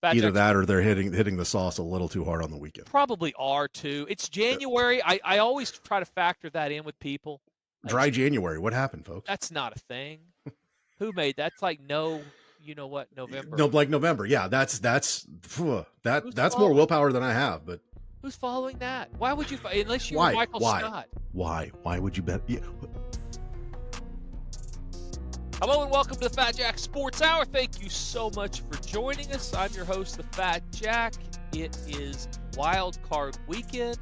Fat Either Jack's that or they're hitting the sauce a little too hard on the weekend. probably are too. It's January. I always try to factor that in with people. Dry It's January. What happened, folks? That's not a thing. Who made that's like no, you know what, No, November. like November. Yeah, that's Who's more following? willpower than I have. But Who's following that? Why would you? Unless you were why? Michael Why? Scott. Why would you bet? Yeah. Hello and welcome to the Fat Jack Sports Hour. Thank you so much for joining us. I'm your host, the Fat Jack. It is Wild Card Weekend.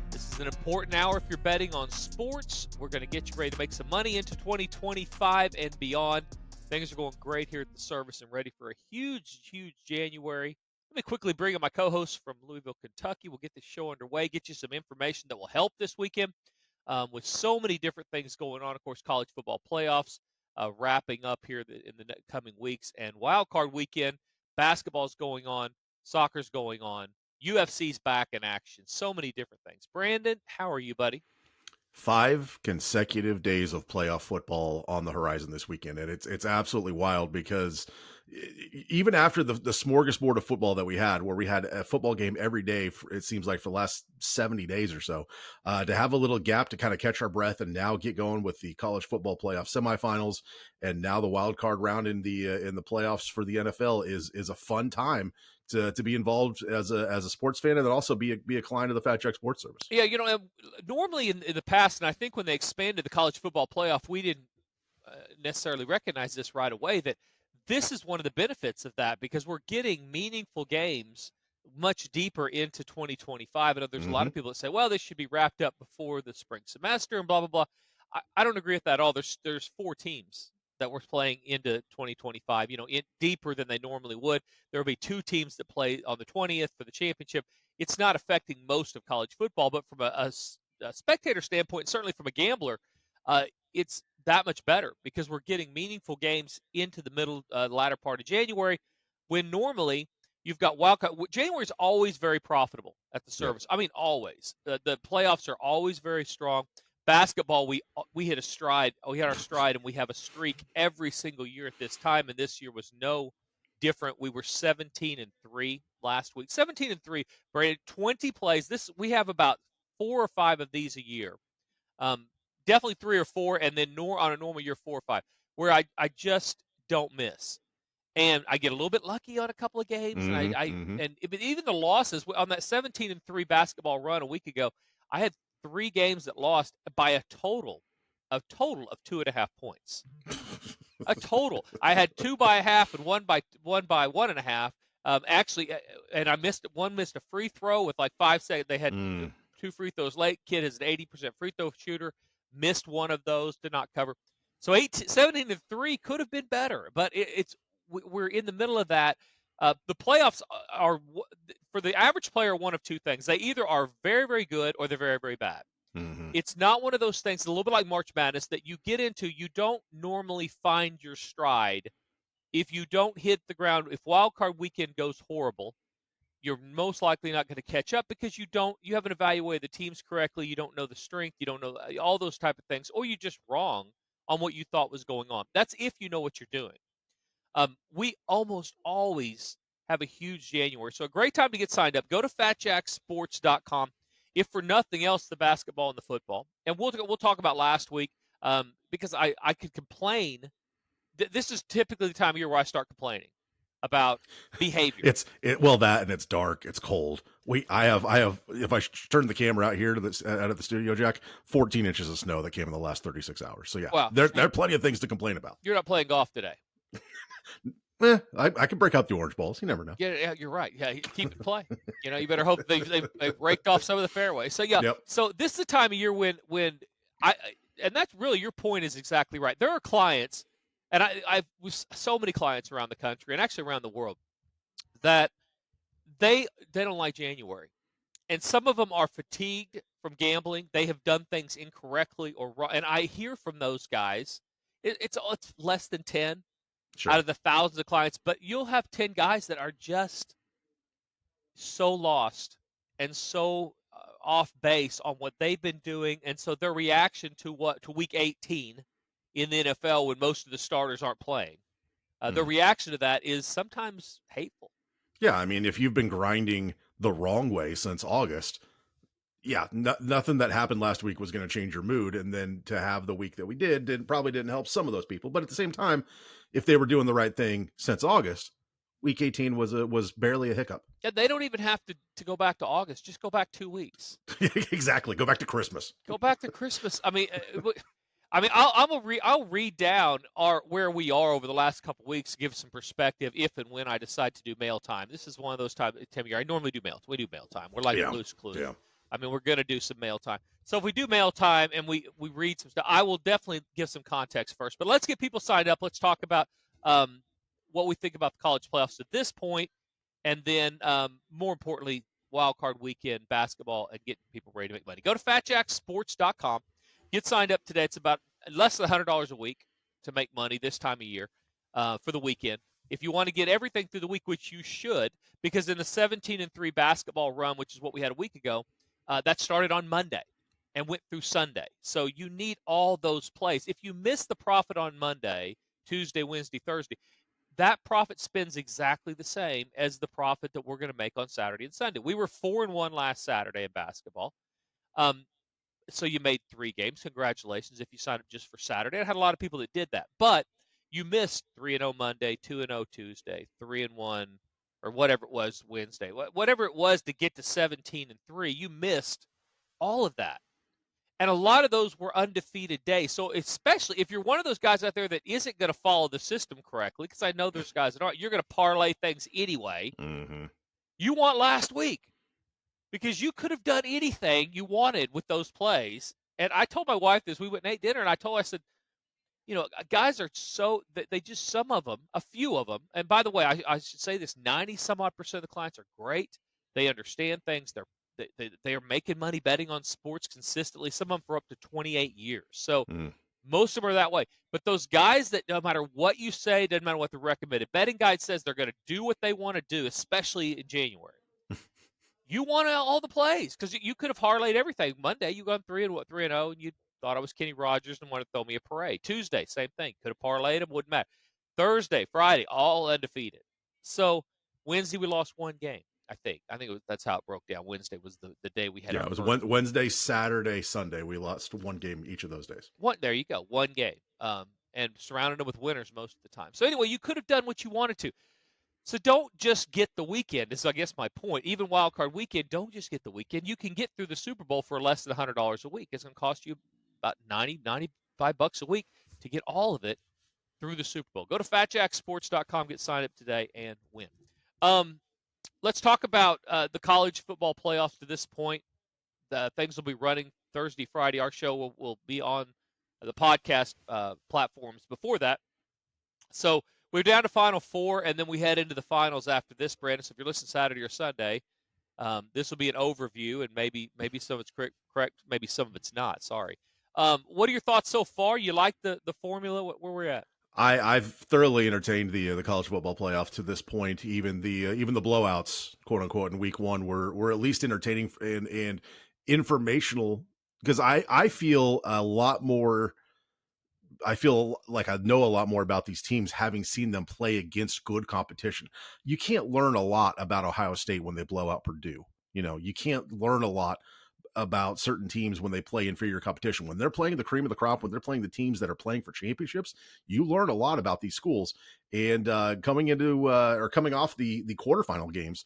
This is an important hour if you're betting on sports. We're going to get you ready to make some money into 2025 and beyond. Things are going great here at the service and ready for a huge January. Let me quickly bring in my co-host from Louisville, Kentucky. We'll get this show underway, get you some information that will help this weekend with so many different things going on. Of course, college football playoffs wrapping up here in the coming weeks, and Wild Card Weekend. Basketball's going on, soccer's going on, UFC's back in action. So many different things. Brandon, how are you, buddy? 5 consecutive days of playoff football on the horizon this weekend, and it's absolutely wild because even after the smorgasbord of football that we had, where we had a football game every day, it seems like for the last 70 days or so, to have a little gap to kind of catch our breath and now get going with the college football playoff semifinals and now the wild card round in the playoffs for the NFL is a fun time to be involved as a sports fan, and then also be a client of the Fat Jack Sports Service. Yeah, normally in the past, and I think when they expanded the college football playoff, we didn't necessarily recognize this right away, that this is one of the benefits of that because we're getting meaningful games much deeper into 2025. I know there's a lot of people that say, well, this should be wrapped up before the spring semester and blah, blah, blah. I don't agree with that at all. There's 4 teams that we're playing into 2025, deeper than they normally would. There will be 2 teams that play on the 20th for the championship. It's not affecting most of college football, but from a spectator standpoint, certainly from a gambler, it's that much better because we're getting meaningful games into the latter part of January, when normally you've got wildcard. January is always very profitable at the service. Yep. I mean, always. The playoffs are always very strong. Basketball, we hit a stride. We had our stride, and we have a streak every single year at this time, and this year was no different. We were 17-3 last week. 17-3. Brandon, 20 plays. We have about 4 or 5 of these a year. Definitely 3 or 4, and then on a normal year 4 or 5, where I just don't miss, and I get a little bit lucky on a couple of games, and even the losses on that 17-3 basketball run a week ago, I had 3 games that lost by a total of 2.5 points. A total. I had 2 by a half and 1 by 1.5. Actually, and I missed a free throw with like 5 seconds. They had 2 free throws late. Kid is an 80% free throw shooter. Missed one of those, did not cover. So 17-3 could have been better, but we're in the middle of that. The playoffs are, for the average player, one of 2 things. They either are very, very good or they're very, very bad. It's not one of those things, a little bit like March Madness, that you get into, you don't normally find your stride if you don't hit the ground. If Wild Card Weekend goes horrible, you're most likely not going to catch up because you haven't evaluated the teams correctly. You don't know the strength. You don't know all those type of things, or you're just wrong on what you thought was going on. That's if you know what you're doing. We almost always have a huge January, so a great time to get signed up. Go to fatjacksports.com. If for nothing else, the basketball and the football, and we'll talk about last week because I could complain. This is typically the time of year where I start complaining about behavior. That, and it's dark, it's cold. I have if I turn the camera out here to out of the studio, Jack, 14 inches of snow that came in the last 36 hours. So yeah, wow. There are plenty of things to complain about. You're not playing golf today. I can break out the orange balls. You never know. Yeah, you're right. Yeah, keep it play. You better hope they've raked off some of the fairways. So yeah, So this is the time of year when and that's really, your point is exactly right. There are clients, and I've with so many clients around the country and actually around the world, that they don't like January, and some of them are fatigued from gambling. They have done things incorrectly or wrong, and I hear from those guys. It's less than 10. Sure. Out of the thousands of clients, but you'll have 10 guys that are just so lost and so off base on what they've been doing, and so their reaction to week 18 in the NFL, when most of the starters aren't playing, their reaction to that is sometimes hateful. Yeah, I mean, if you've been grinding the wrong way since August, yeah, nothing that happened last week was going to change your mood. And then to have the week that we probably didn't help some of those people. But at the same time, if they were doing the right thing since August, week 18 was barely a hiccup. And they don't even have to go back to August. Just go back 2 weeks. Exactly. Go back to Christmas. Go back to Christmas. I'll read down where we are over the last couple of weeks to give some perspective if and when I decide to do mail time. This is one of those time of year I normally do mail. We do mail time. We're like Yeah. Blue's Clues. Yeah. We're going to do some mail time. So if we do mail time and we read some stuff, I will definitely give some context first. But let's get people signed up. Let's talk about um, what we think about the college playoffs at this point, and then more importantly, wild card weekend basketball and getting people ready to make money. Go to fatjacksports.com. Get signed up today. It's about less than $100 a week to make money this time of year for the weekend. If you want to get everything through the week, which you should, because in the 17-3 basketball run, which is what we had a week ago, that started on Monday and went through Sunday. So you need all those plays. If you miss the profit on Monday, Tuesday, Wednesday, Thursday, that profit spends exactly the same as the profit that we're going to make on Saturday and Sunday. We were 4-1 last Saturday in basketball. Um, so you made 3 games. Congratulations if you signed up just for Saturday. I had a lot of people that did that, but you missed 3-0 Monday, 2-0 Tuesday, 3-1 or whatever it was Wednesday, whatever it was to get to 17-3. You missed all of that. And a lot of those were undefeated days. So especially if you're one of those guys out there that isn't going to follow the system correctly, because I know there's guys that aren't, you're going to parlay things anyway. Mm-hmm. You want last week because you could have done anything you wanted with those plays. And I told my wife this. We went and ate dinner, and I said, guys are so they just some of them, a few of them. And by the way, I should say this: 90 some odd percent of the clients are great. They understand things. They are making money betting on sports consistently. Some of them for up to 28 years. So Mm. most of them are that way. But those guys that no matter what you say, doesn't matter what the recommended betting guide says, they're going to do what they want to do, especially in January. You want all the plays because you could have parlayed everything. Monday, you gone 3-0, and you thought I was Kenny Rogers and wanted to throw me a parade. Tuesday, same thing. Could have parlayed them, wouldn't matter. Thursday, Friday, all undefeated. So Wednesday, we lost 1 game. That's how it broke down. Wednesday was the day we had Yeah, our it was first Wednesday, Saturday, Sunday. We lost one game each of those days. one. There you go, 1 game, and surrounded them with winners most of the time. So anyway, you could have done what you wanted to. So don't just get the weekend. Is I guess my point. Even wild card weekend, don't just get the weekend. You can get through the Super Bowl for less than $100 a week. It's going to cost you about 95 bucks a week to get all of it through the Super Bowl. Go to fatjacksports.com, get signed up today, and win. Let's talk about the college football playoffs to this point. Things will be running Thursday, Friday. Our show will be on the podcast platforms before that. So we're down to Final Four, and then we head into the finals after this, Brandon. So if you're listening Saturday or Sunday, this will be an overview, and maybe some of it's correct, maybe some of it's not. Sorry. What are your thoughts so far? You like the formula? Where we're at? I've thoroughly entertained the college football playoff to this point. Even the blowouts, quote unquote, in week one were at least entertaining and informational because I feel a lot more. I feel like I know a lot more about these teams having seen them play against good competition. You can't learn a lot about Ohio State when they blow out Purdue. You can't learn a lot about certain teams when they play inferior competition. When they're playing the cream of the crop, when they're playing the teams that are playing for championships, you learn a lot about these schools. And coming off the quarterfinal games,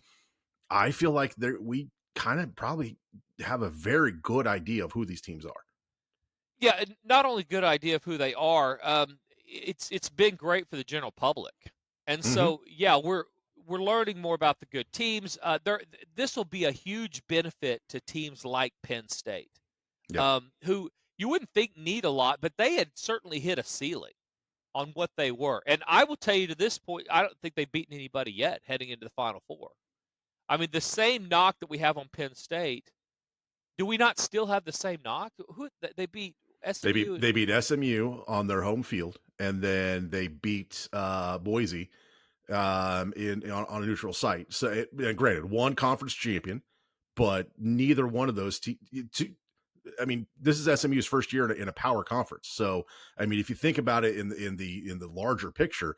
I feel like we kind of probably have a very good idea of who these teams are. Yeah, and not only good idea of who they are. It's been great for the general public, and Mm-hmm. so yeah, we're learning more about the good teams. This will be a huge benefit to teams like Penn State, Yep. who you wouldn't think need a lot, but they had certainly hit a ceiling on what they were. And I will tell you to this point, I don't think they've beaten anybody yet heading into the Final Four. The same knock that we have on Penn State. Do we not still have the same knock? Who they beat SMU? They beat SMU on their home field, and then they beat Boise on a neutral site. So, granted, one conference champion, but neither one of those this is SMU's first year in a power conference. So, if you think about it in the larger picture,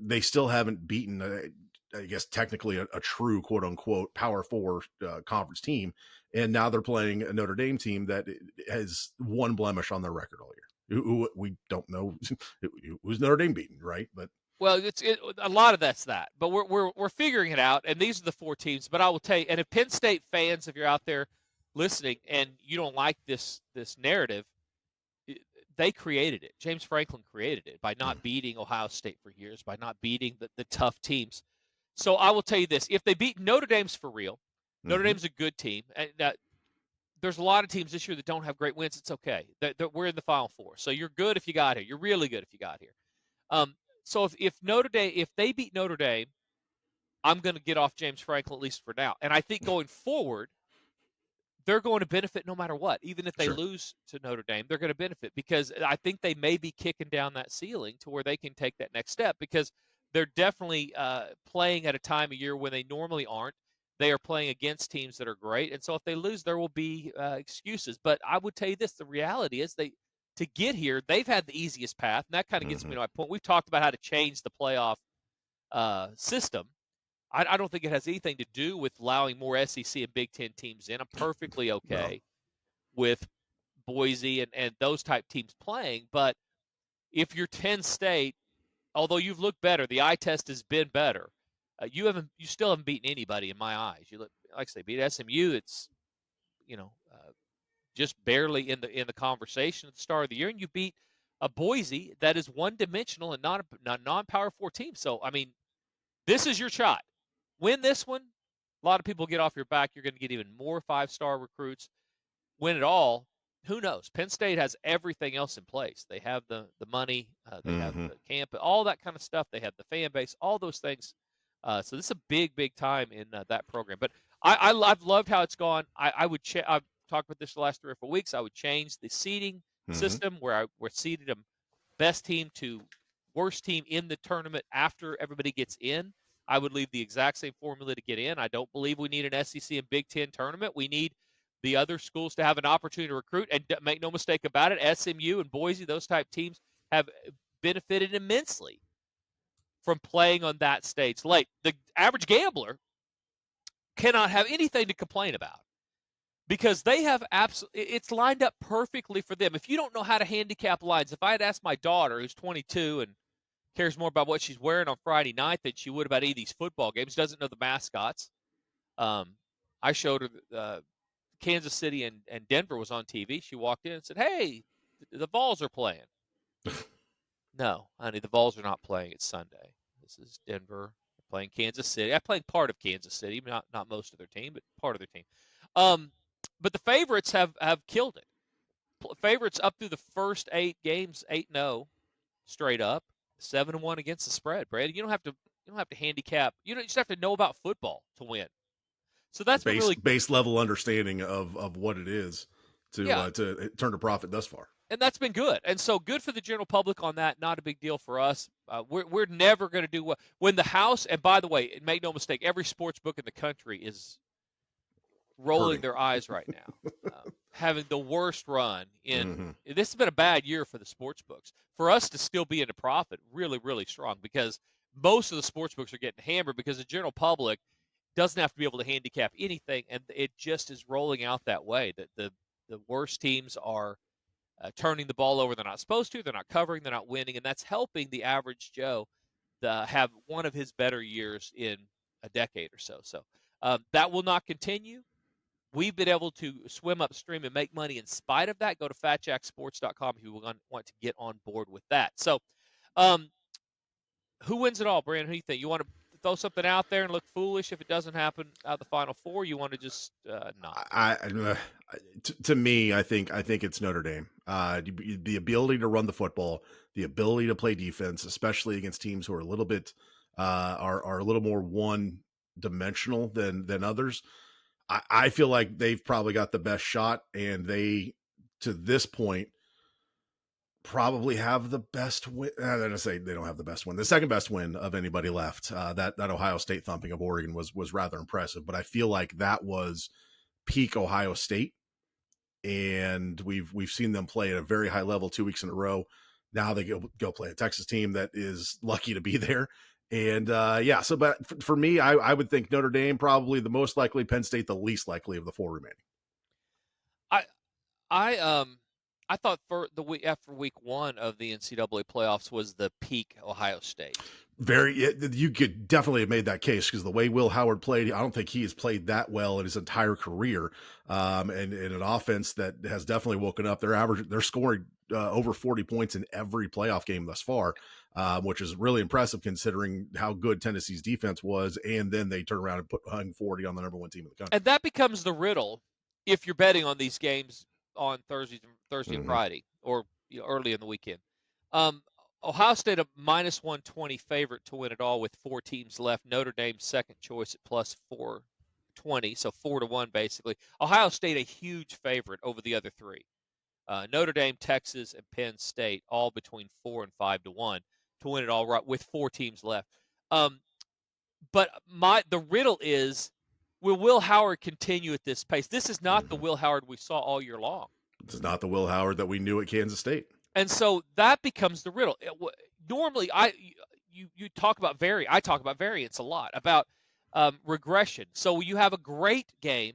they still haven't beaten. I guess technically a true quote unquote Power Four conference team, and now they're playing a Notre Dame team that has one blemish on their record all year. Who we don't know who's Notre Dame beating, right? But Well, a lot of that's that, but we're figuring it out, and these are the four teams. But I will tell you, and if Penn State fans, if you're out there listening and you don't like this narrative, they created it. James Franklin created it by not beating Ohio State for years, by not beating the tough teams. So I will tell you this: if they beat Notre Dame's for real, Notre mm-hmm. Dame's a good team, and there's a lot of teams this year that don't have great wins. It's okay. We're in the Final Four, so you're good if you got here. You're really good if you got here. So if Notre Dame, if they beat Notre Dame, I'm going to get off James Franklin at least for now. And I think going forward, they're going to benefit no matter what. Even if they Sure. lose to Notre Dame, they're going to benefit because I think they may be kicking down that ceiling to where they can take that next step because they're definitely playing at a time of year when they normally aren't. They are playing against teams that are great, and so if they lose, there will be excuses. But I would tell you this: the reality is they to get here, they've had the easiest path, and that kind of gets Mm-hmm. me to my point. We've talked about how to change the playoff system. I don't think it has anything to do with allowing more SEC and Big Ten teams in. I'm perfectly No. okay with Boise and those type teams playing. But if you're 10 State, although you've looked better, the eye test has been better. You still haven't beaten anybody in my eyes. You look like I say, beat SMU. It's just barely in the conversation at the start of the year, and you beat a Boise that is one dimensional and not non-power four team. So I mean, this is your shot. Win this one. A lot of people get off your back. You're going to get even more 5-star recruits. Win it all. Who knows? Penn State has everything else in place. They have the money. They have Mm-hmm. the camp, all that kind of stuff. They have the fan base, all those things. So this is a big time in that program. But I've loved how it's gone. I would I've talked about this the last 3 or 4 weeks. I would change the seeding Mm-hmm. system where we're seeded them best team to worst team in the tournament after everybody gets in. I would leave the exact same formula to get in. I don't believe we need an SEC and Big Ten tournament. We need the other schools to have an opportunity to recruit. And make no mistake about it, SMU and Boise, those type teams have benefited immensely from playing on that stage late. The average gambler cannot have anything to complain about because they have absolutely it's lined up perfectly for them. If you don't know how to handicap lines, if I had asked my daughter who's 22 and cares more about what she's wearing on Friday night than she would about any of these football games, doesn't know the mascots. I showed her Kansas City and Denver was on TV. She walked in and said, "Hey, the Vols are playing." No, honey, the Vols are not playing. It's Sunday. This is Denver playing Kansas City. I'm playing part of Kansas City, not most of their team, but part of their team. Um, but the favorites have killed it. Favorites up through the first 8 games, 8-0 straight up, 7-1 against the spread. Brad, you don't have to handicap. You just have to know about football to win. So that's been really Base level understanding of what it is yeah, to turn a profit thus far. and that's been good. And so good for the general public on that. Not a big deal for us. We're never going to do well when the house. And by the way, make no mistake, every sports book in the country is rolling Hurting. their eyes right now, having the worst run in. Mm-hmm. This has been a bad year for the sports books. For us to still be in a profit, really strong because most of the sports books are getting hammered because the general public doesn't have to be able to handicap anything, and it just is rolling out that way. That the worst teams are turning the ball over. They're not supposed to. They're not covering. They're not winning, and that's helping the average Joe have one of his better years in a decade or so. So that will not continue. We've been able to swim upstream and make money in spite of that. Go to fatjacksports.com if you want to get on board with that. So, um, who wins it all, Brandon? Who do you think? You want to throw something out there and look foolish if it doesn't happen out of the Final Four? You want to just not? To me, I think it's Notre Dame. The ability to run the football, the ability to play defense, especially against teams who are a little bit are a little more one dimensional than others. I feel like they've probably got the best shot, and they to this point probably have the best win. I'm going to say they don't have the best win. The second best win of anybody left. That Ohio State thumping of Oregon was rather impressive, but I feel like that was peak Ohio State, and we've seen them play at a very high level 2 weeks in a row. Now they go play a Texas team that is lucky to be there, And yeah, so but for me, I would think Notre Dame probably the most likely, Penn State the least likely of the four remaining. I I thought for the week after week 1 of the NCAA playoffs was the peak Ohio State. You could definitely have made that case because the way Will Howard played, I don't think he has played that well in his entire career. And in an offense that has definitely woken up, they're scoring over 40 points in every playoff game thus far, which is really impressive considering how good Tennessee's defense was. And then they turn around and put 140 on the number one team in the country. And that becomes the riddle if you're betting on these games on Thursday and Mm-hmm. Friday, or early in the weekend. Um, Ohio State a minus 120 favorite to win it all with 4 teams left. Notre Dame second choice at plus 420, so 4-1 basically. Ohio State a huge favorite over the other 3. Notre Dame, Texas, and Penn State all between 4 and 5-1 to win it all, right, with 4 teams left. But the riddle is, will Will Howard continue at this pace? This is not the Mm-hmm. Will Howard we saw all year long. This is not the Will Howard that we knew at Kansas State. And so that becomes the riddle. Normally, you talk about I talk about variance a lot, about regression. So you have a great game,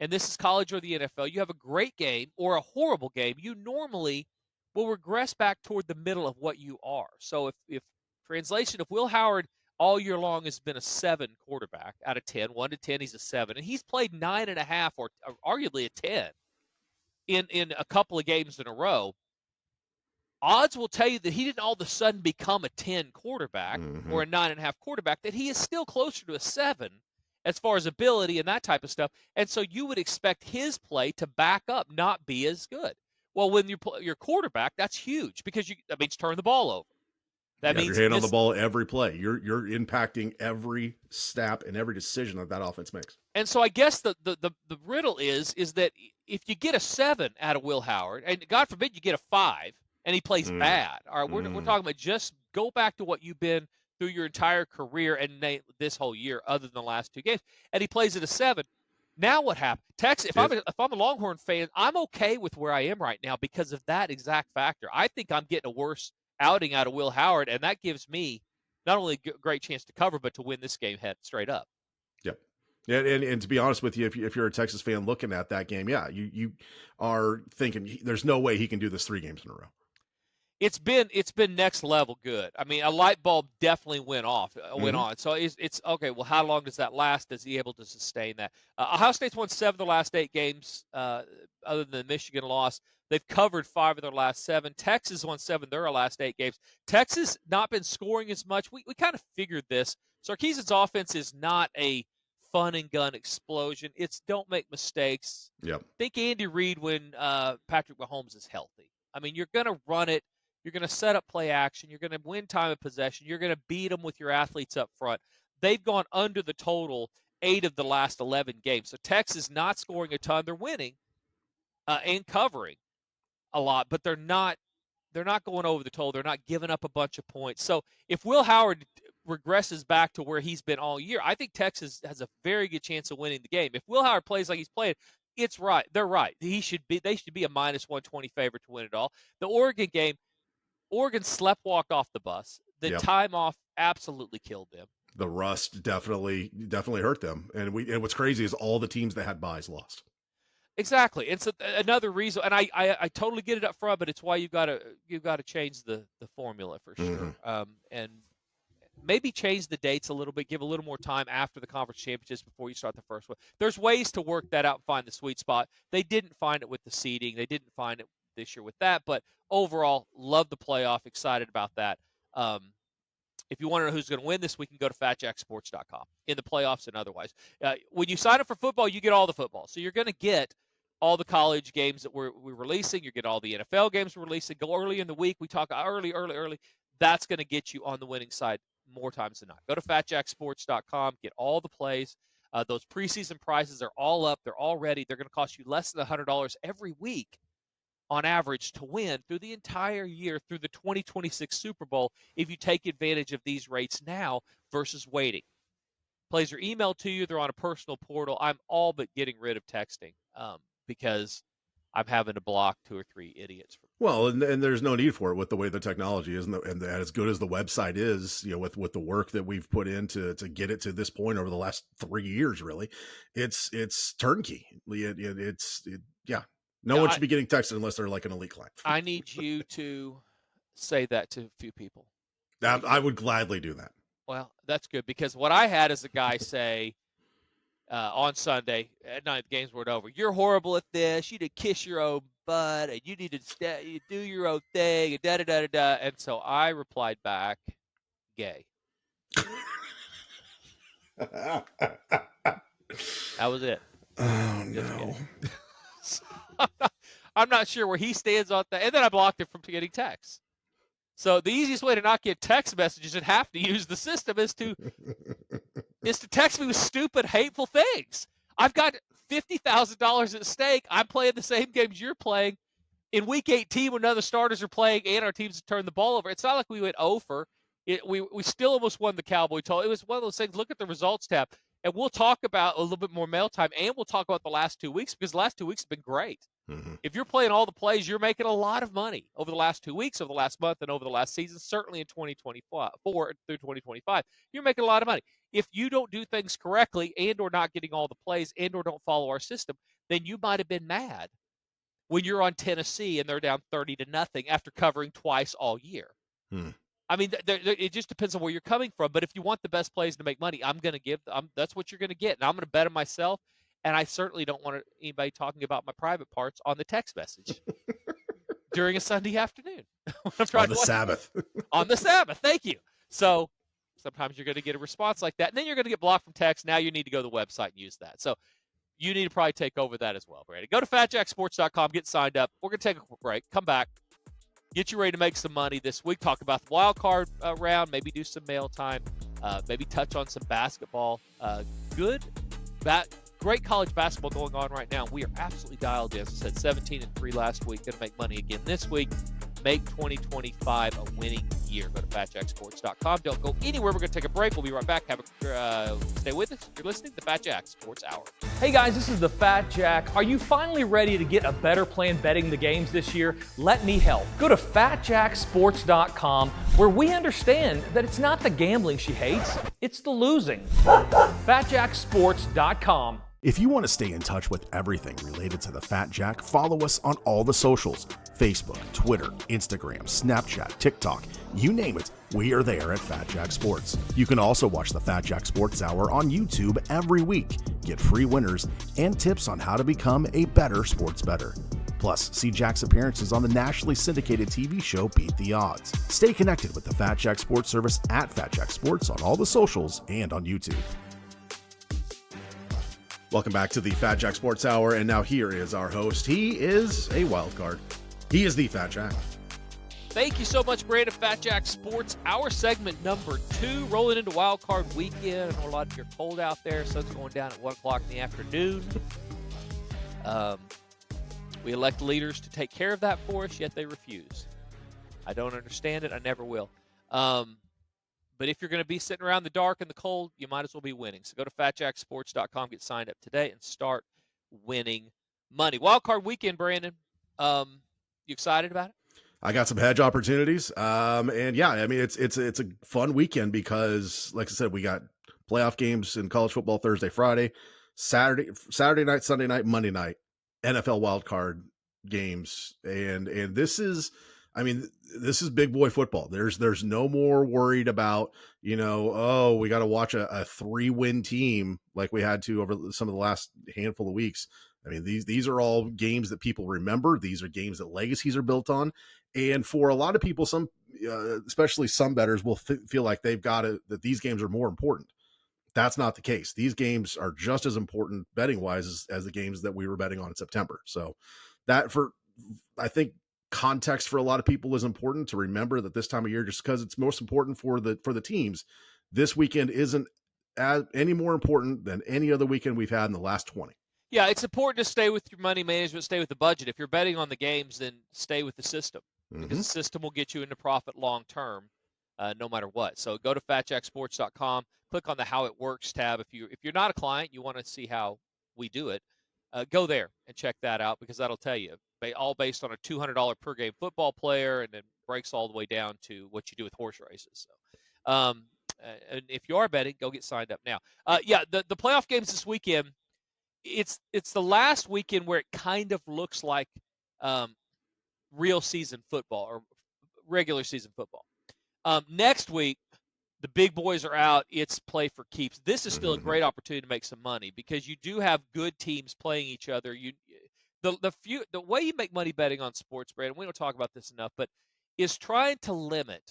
and this is college or the NFL. You have a great game or a horrible game. You normally will regress back toward the middle of what you are. So if translation, if Will Howard all year long has been a 7 quarterback out of 10, 1 to 10, he's a 7, and he's played 9.5 or arguably a 10 in a couple of games in a row, odds will tell you that he didn't all of a sudden become a 10 quarterback Mm-hmm. or a 9.5 quarterback, that he is still closer to a 7 as far as ability and that type of stuff. And so you would expect his play to back up, not be as good. Well, when you're quarterback, that's huge because that means turn the ball over. That You have your means hand on the ball every play. You're impacting every snap and every decision that offense makes. And so I guess the riddle is that if you get a 7 out of Will Howard, and God forbid you get a 5 and he plays bad, all right, we're talking about just go back to what you've been through your entire career and this whole year, other than the last 2 games, and he plays at a 7. Now what happened? Texas. If I'm a Longhorn fan, I'm okay with where I am right now because of that exact factor. I think I'm getting a worse outing out of Will Howard, and that gives me not only a great chance to cover, but to win this game head straight up. Yep. And to be honest with you, if you're a Texas fan looking at that game, yeah, you are thinking there's no way he can do this 3 games in a row. It's been next level good. I mean, a light bulb definitely went on. So it's okay. Well, how long does that last? Is he able to sustain that? Ohio State's won 7 of the last 8 games, other than the Michigan loss. They've covered 5 of their last 7. Texas won 7 of their last 8 games. Texas not been scoring as much. We kind of figured this. Sarkisian's offense is not a fun and gun explosion. It's don't make mistakes. Yep. Think Andy Reid when Patrick Mahomes is healthy. I mean, you're going to run it. You're going to set up play action. You're going to win time of possession. You're going to beat them with your athletes up front. They've gone under the total 8 of the last 11 games. So Texas not scoring a ton. They're winning and covering a lot, but they're not going over the total. They're not giving up a bunch of points. So if Will Howard regresses back to where he's been all year, I think Texas has a very good chance of winning the game. If Will Howard plays like he's played, it's right. They're right. They should be a minus 120 favorite to win it all. The Oregon game, Oregon sleptwalked off the bus. The Yep. time off absolutely killed them. The rust definitely hurt them. And what's crazy is all the teams that had buys lost. Exactly. It's another reason, and I totally get it up front, but it's why you've got to change the formula for sure, and maybe change the dates a little bit, give a little more time after the conference championships before you start the first one. There's ways to work that out and find the sweet spot. They didn't find it with the seeding. They didn't find it this year with that, but overall, love the playoff. Excited about that. If you want to know who's going to win this, we can go to fatjacksports.com in the playoffs and otherwise. When you sign up for football, you get all the football. So you're going to get all the college games that we're releasing. You get all the NFL games we're releasing. Go early in the week. We talk early. That's going to get you on the winning side more times than not. Go to fatjacksports.com. Get all the plays. Those preseason prices are all up. They're all ready. They're going to cost you less than $100 every week on average to win through the entire year through the 2026 Super Bowl if you take advantage of these rates now versus waiting. Plays are emailed to you. They're on a personal portal. I'm all but getting rid of texting because I'm having to block 2 or 3 idiots. Well, and there's no need for it with the way the technology is, and as good as the website is, with the work that we've put in to get it to this point over the last 3 years, really, it's turnkey. Yeah, no Yeah, one should be getting texted unless they're like an elite client. I need you to say that to a few people. I would gladly do that. Well, that's good because what I had is a guy say on Sunday at night the games weren't over. You're horrible at this. You need to kiss your own butt, and you need to you do your own thing, and da da da da da. And so I replied back, "Gay." Oh That was it. Just no. so I'm not sure where he stands on that. And then I blocked him from getting texts. So the easiest way to not get text messages and have to use the system is to text me with stupid, hateful things. I've got $50,000 at stake. I'm playing the same games you're playing. In week 18, when none of the starters are playing and our teams have turned the ball over, it's not like we went over. We still almost won the Cowboy total. It was one of those things. Look at the results tab, and we'll talk about a little bit more mail time, and we'll talk about the last 2 weeks because the last 2 weeks have been great. Mm-hmm. If you're playing all the plays, you're making a lot of money over the last 2 weeks, over the last month, and over the last season, certainly in 2024 through 2025. You're making a lot of money. If you don't do things correctly and or not getting all the plays and or don't follow our system, then you might have been mad when you're on Tennessee and they're down 30-0 after covering twice all year. I mean, it just depends on where you're coming from. But if you want the best plays to make money, I'm going to give that's what you're going to get. And I'm going to bet on myself. And I certainly don't want anybody talking about my private parts on the text message during a Sunday afternoon. On the Sabbath. On the Sabbath. Thank you. So sometimes you're going to get a response like that. And then you're going to get blocked from text. Now you need to go to the website and use that. So you need to probably take over that as well, Brady. Go to fatjacksports.com, get signed up. We're going to take a quick break. Come back. Get you ready to make some money this week. Talk about the wild card round. Maybe do some mail time. Maybe touch on some basketball. Great college basketball going on right now. We are absolutely dialed in. As I said, 17-3 last week. Going to make money again this week. Make 2025 a winning year. Go to fatjacksports.com. Don't go anywhere. We're going to take a break. We'll be right back. Stay with us. You're listening to the Fat Jack Sports Hour. Hey guys, this is the Fat Jack. Are you finally ready to get a better plan betting the games this year? Let me help. Go to fatjacksports.com, where we understand that it's not the gambling she hates, it's the losing. fatjacksports.com. If you want to stay in touch with everything related to the Fat Jack, follow us on all the socials: Facebook, Twitter, Instagram, Snapchat, TikTok, you name it, we are there at Fat Jack Sports. You can also watch the Fat Jack Sports Hour on YouTube every week. Get free winners and tips on how to become a better sports bettor. Plus, see Jack's appearances on the nationally syndicated TV show Beat the Odds. Stay connected with the Fat Jack Sports Service at Fat Jack Sports on all the socials and on YouTube. Welcome back to the Fat Jack Sports Hour, and now here is our host. He is a wild card. He is the Fat Jack. Thank you so much, Brandon. Fat Jack Sports Hour, segment number 2, rolling into wild card weekend. I know a lot of you are cold out there. Sun's going down at 1 o'clock in the afternoon. We elect leaders to take care of that for us, yet they refuse. I don't understand it. I never will. But if you're going to be sitting around the dark and the cold, you might as well be winning. So go to fatjacksports.com, get signed up today, and start winning money. Wild card weekend, Brandon. You excited about it? I got some hedge opportunities. And yeah, I mean, it's a fun weekend because, like I said, we got playoff games in college football Thursday, Friday, Saturday night, Sunday night, Monday night, NFL wild card games. And this is, I mean, this is big boy football. There's no more worried about, we got to watch a 3-win team like we had to over some of the last handful of weeks. I mean, these are all games that people remember. These are games that legacies are built on. And for a lot of people, especially some bettors will feel like that these games are more important. That's not the case. These games are just as important betting wise as the games that we were betting on in September. So I think context for a lot of people is important to remember that this time of year, just because it's most important for the teams, this weekend isn't any more important than any other weekend we've had in the last 20. Yeah, it's important to stay with your money management, stay with the budget. If you're betting on the games, then stay with the system, because the system will get you into profit long term, no matter what. So go to fatjacksports.com, click on the How It Works tab. If you're not a client, you want to see how we do it. go there and check that out because that'll tell you all based on a $200 per game football player, and then breaks all the way down to what you do with horse races. So, and if you are betting, go get signed up now. Yeah, the playoff games this weekend. It's the last weekend where it kind of looks like um, real season football or regular season football. Next week, the big boys are out. It's play for keeps. This is still a great opportunity to make some money because you do have good teams playing each other. The way you make money betting on sports, Brandon, we don't talk about this enough, but is trying to limit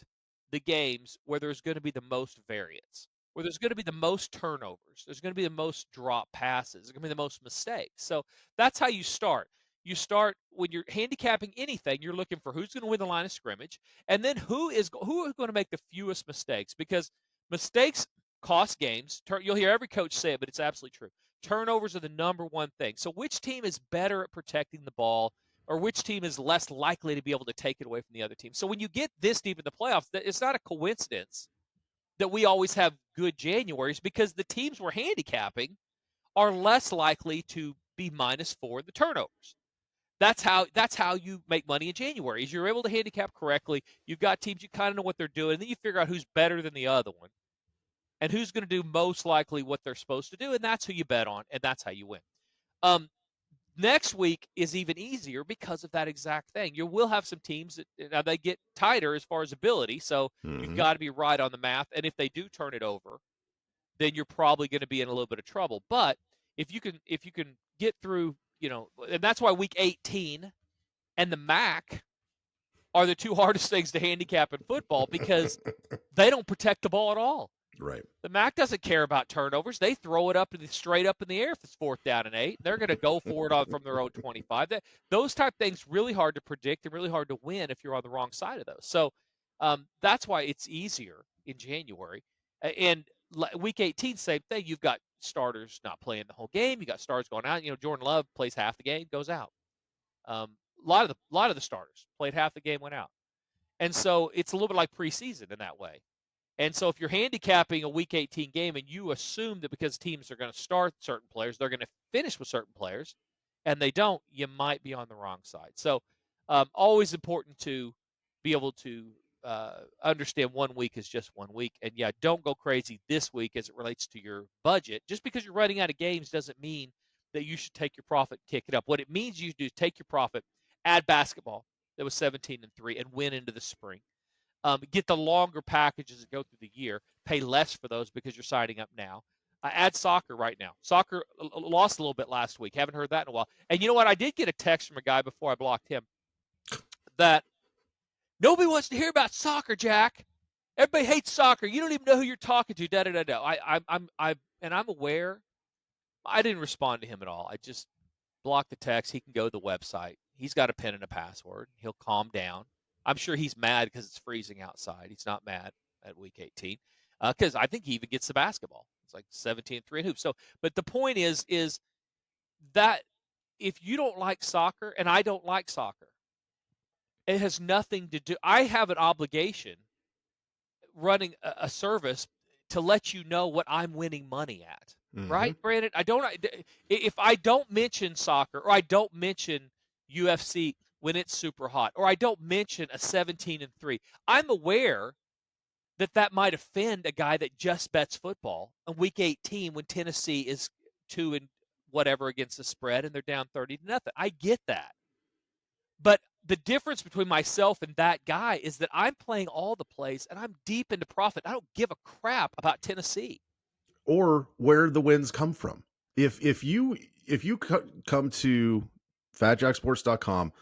the games where there's going to be the most variance, where there's going to be the most turnovers, there's going to be the most drop passes, there's going to be the most mistakes. So that's how you start. You start when you're handicapping anything, you're looking for who's going to win the line of scrimmage, and then who is going to make the fewest mistakes, because mistakes cost games. You'll hear every coach say it, but it's absolutely true. Turnovers are the number one thing. So which team is better at protecting the ball, or which team is less likely to be able to take it away from the other team? So when you get this deep in the playoffs, it's not a coincidence that we always have good Januaries, because the teams we're handicapping are less likely to be -4 in the turnovers. That's how you make money in January. Is you're able to handicap correctly. You've got teams, you kind of know what they're doing, and then you figure out who's better than the other one and who's going to do most likely what they're supposed to do, and that's who you bet on, and that's how you win. Next week is even easier because of that exact thing. You will have some teams that now they get tighter as far as ability, so you've got to be right on the math. And if they do turn it over, then you're probably going to be in a little bit of trouble. But if you can get through, and that's why week 18 and the MAC are the two hardest things to handicap in football, because they don't protect the ball at all. Right. The MAC doesn't care about turnovers. They throw it straight up in the air if it's 4th down and 8. They're going to go for it from their own 25. Those type things really hard to predict and really hard to win if you're on the wrong side of those. So that's why it's easier in January. And week 18, same thing. You've got starters not playing the whole game. You got stars going out. Jordan Love plays half the game, goes out. A lot of the starters played half the game, went out. And so it's a little bit like preseason in that way. And so if you're handicapping a week 18 game and you assume that because teams are going to start certain players, they're going to finish with certain players, and they don't, you might be on the wrong side. So always important to be able to understand 1 week is just 1 week. And, yeah, don't go crazy this week as it relates to your budget. Just because you're running out of games doesn't mean that you should take your profit and kick it up. What it means you do is take your profit, add basketball that was 17-3, and win into the spring. Get the longer packages that go through the year. Pay less for those because you're signing up now. Add soccer right now. Soccer lost a little bit last week. Haven't heard that in a while. And you know what? I did get a text from a guy before I blocked him that nobody wants to hear about soccer, Jack. Everybody hates soccer. You don't even know who you're talking to. Da da da da. I'm aware. I didn't respond to him at all. I just blocked the text. He can go to the website. He's got a pen and a password. He'll calm down. I'm sure he's mad because it's freezing outside. He's not mad at week 18 because I think he even gets the basketball. It's like 17-3 and hoops. So, but the point is that if you don't like soccer, and I don't like soccer, it has nothing to do. I have an obligation running a service to let you know what I'm winning money at. Right, Brandon? If I don't mention soccer, or I don't mention UFC when it's super hot, or I don't mention a 17-3, I'm aware that might offend a guy that just bets football on week 18 when Tennessee is 2 and whatever against the spread and they're down 30-0. I get that. But the difference between myself and that guy is that I'm playing all the plays and I'm deep into profit. I don't give a crap about Tennessee or where the wins come from. If you come to fatjacksports.com,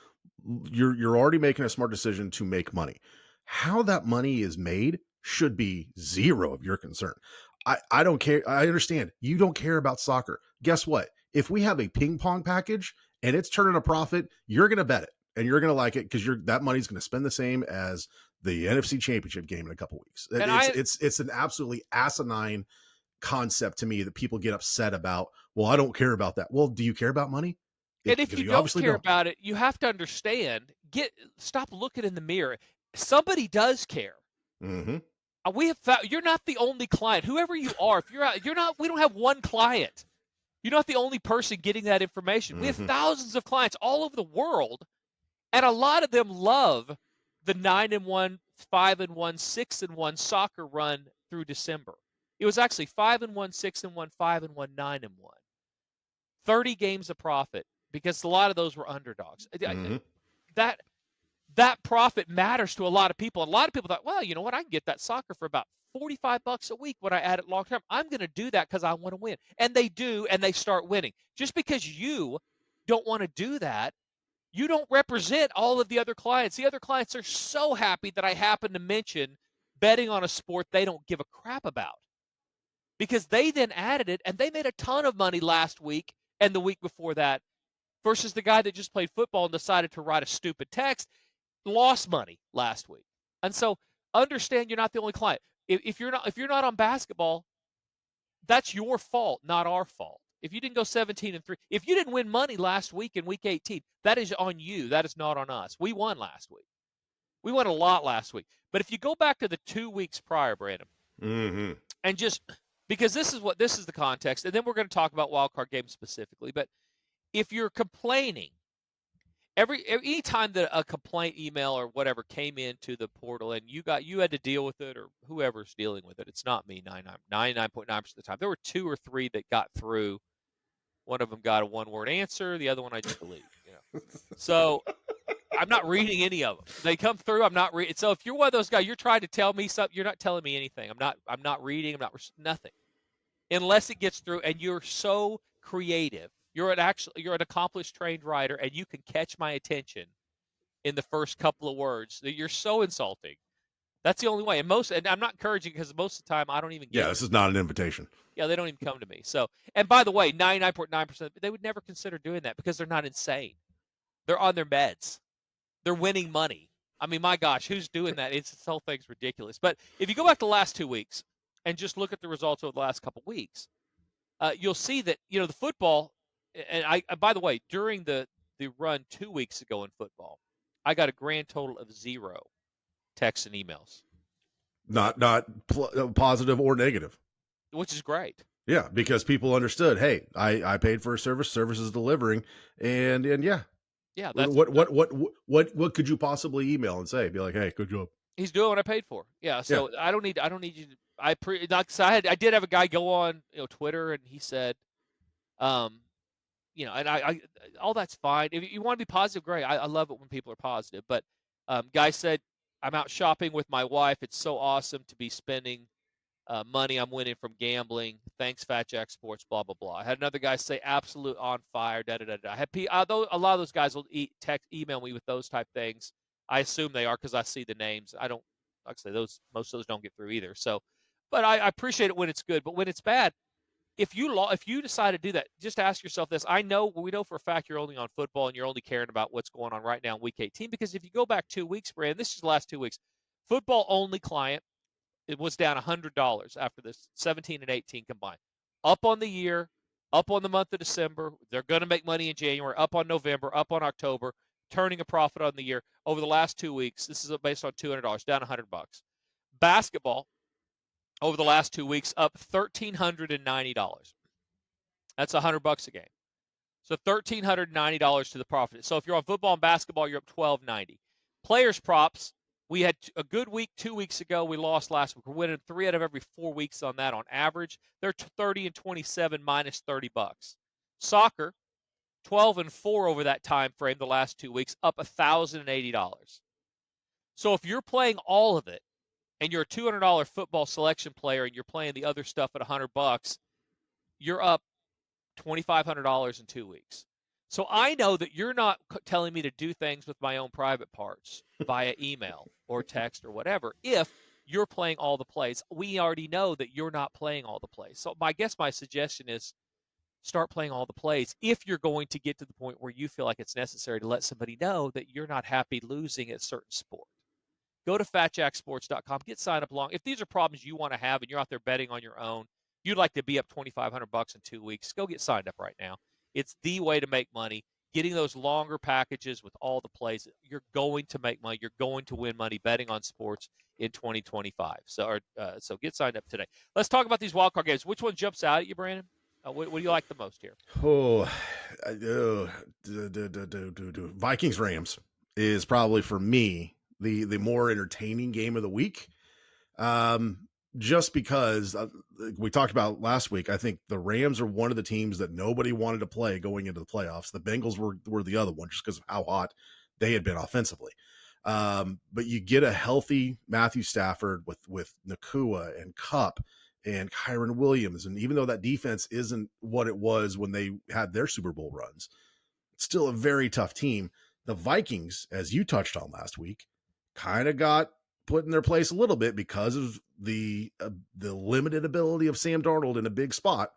you're already making a smart decision to make money. How that money is made should be zero of your concern. I don't care. I understand you don't care about soccer. Guess what? If we have a ping pong package and it's turning a profit, you're going to bet it and you're going to like it because that money's going to spend the same as the NFC Championship game in a couple weeks. It's an absolutely asinine concept to me that people get upset about. Well, I don't care about that. Well, do you care about money? And if you don't care about it, you have to understand. Stop looking in the mirror. Somebody does care. Mm-hmm. We have found you're not the only client. Whoever you are, if you're out, you're not. We don't have one client. You're not the only person getting that information. We have Mm-hmm. thousands of clients all over the world, and a lot of them love the 9-1, 5-1, 6-1 soccer run through December. It was actually 5-1, 6-1, 5-1, 9-1. 30 games of profit because a lot of those were underdogs. Mm-hmm. That profit matters to a lot of people. And a lot of people thought, well, you know what? I can get that soccer for about $45 a week when I add it long term. I'm going to do that because I want to win. And they do, and they start winning. Just because you don't want to do that, you don't represent all of the other clients. The other clients are so happy that I happen to mention betting on a sport they don't give a crap about because they then added it and they made a ton of money last week and the week before that versus the guy that just played football and decided to write a stupid text, lost money last week. And so understand you're not the only client. If you're not on basketball, that's your fault, not our fault. If you didn't go 17-3, if you didn't win money last week in week 18, that is on you. That is not on us. We won last week. We won a lot last week. But if you go back to the 2 weeks prior, Brandon, Mm-hmm. and just because this is the context, and then we're going to talk about wild card games specifically. But if you're complaining any time that a complaint email or whatever came into the portal and you had to deal with it or whoever's dealing with it, it's not me 99.9% of the time. There were 2 or 3 that got through. One of them got a one-word answer. The other one I just deleted. So I'm not reading any of them. They come through. I'm not reading. So if you're one of those guys, you're trying to tell me something. You're not telling me anything. I'm not reading. I'm not nothing unless it gets through. And you're so creative. You're an accomplished trained writer, and you can catch my attention in the first couple of words. You're so insulting. That's the only way. And I'm not encouraging because most of the time I don't even get Yeah, this is not an invitation. Yeah, they don't even come to me. So, and by the way, 99.9%, they would never consider doing that because they're not insane. They're on their meds. They're winning money. I mean, my gosh, who's doing that? This whole thing's ridiculous. But if you go back to the last 2 weeks and just look at the results over the last couple of weeks, you'll see that the football. And by the way, during the run 2 weeks ago in football, I got a grand total of 0 texts and emails, Not positive or negative. which is great. Yeah, because people understood. Hey, I paid for a service. Service is delivering, and yeah. Yeah, What could you possibly email and say? Be like, hey, good job. he's doing what I paid for. Yeah, so I don't need you to. I did have a guy go on Twitter and he said, and I all that's fine. If you want to be positive, great. I love it when people are positive. But guy said, I'm out shopping with my wife. It's so awesome to be spending money I'm winning from gambling. Thanks, Fat Jack Sports, blah, blah, blah. I had another guy say, absolute on fire, da-da-da-da. A lot of those guys will email me with those type things. I assume they are because I see the names. I don't, like I say, most of those don't get through either. So, but I appreciate it when it's good. But when it's bad, if you decide to do that, just ask yourself this. We know for a fact you're only on football and you're only caring about what's going on right now in Week 18. Because if you go back 2 weeks, Brand, this is the last 2 weeks, football only client, it was down $100 after this 17 and 18 combined. Up on the year, up on the month of December. They're going to make money in January. Up on November, up on October, turning a profit on the year. Over the last 2 weeks, this is based on $200, down $100. Basketball, over the last 2 weeks, up $1,390. That's $100 a game. So $1,390 to the profit. So if you're on football and basketball, you're up $1,290. Players props. We had a good week 2 weeks ago. We lost last week. We're winning 3 out of every 4 weeks on that on average. They're 30 and 27 minus $30. Soccer, 12 and 4 over that time frame the last 2 weeks, up $1,080. So if you're playing all of it and you're a $200 football selection player and you're playing the other stuff at $100, you're up $2,500 in 2 weeks. So I know that you're not telling me to do things with my own private parts via email or text or whatever if you're playing all the plays. We already know that you're not playing all the plays. So I guess my suggestion is start playing all the plays if you're going to get to the point where you feel like it's necessary to let somebody know that you're not happy losing at a certain sport. Go to fatjacksports.com, get signed up along. If these are problems you want to have and you're out there betting on your own, you'd like to be up $2,500 in 2 weeks, go get signed up right now. It's the way to make money. Getting those longer packages with all the plays, you're going to make money. You're going to win money betting on sports in 2025. So get signed up today. Let's talk about these wild card games. Which one jumps out at you, Brandon? What do you like the most here? Oh, Vikings Rams is probably for me the more entertaining game of the week. Um, just because we talked about last week, I think the Rams are one of the teams that nobody wanted to play going into the playoffs. The Bengals were the other one just because of how hot they had been offensively. But you get a healthy Matthew Stafford with Nakua and Cup and Kyron Williams, and even though that defense isn't what it was when they had their Super Bowl runs, it's still a very tough team. The Vikings, as you touched on last week, kind of got put in their place a little bit because of the limited ability of Sam Darnold in a big spot.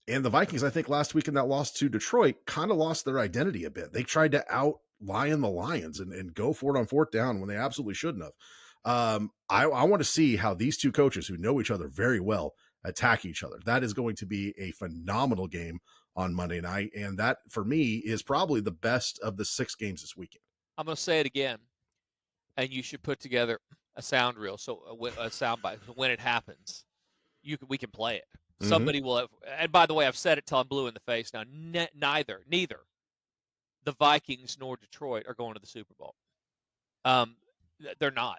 And the Vikings, I think last week in that loss to Detroit, kind of lost their identity a bit. They tried to out lion the Lions and go for it on fourth down when they absolutely shouldn't have. I want to see how these two coaches who know each other very well attack each other. That is going to be a phenomenal game on Monday night. And that, for me, is probably the best of the 6 games this weekend. I'm going to say it again, and you should put together a sound reel, a sound bite. So when it happens, we can play it. Mm-hmm. Somebody will have, and by the way, I've said it till I'm blue in the face now. Neither the Vikings nor Detroit are going to the Super Bowl. They're not.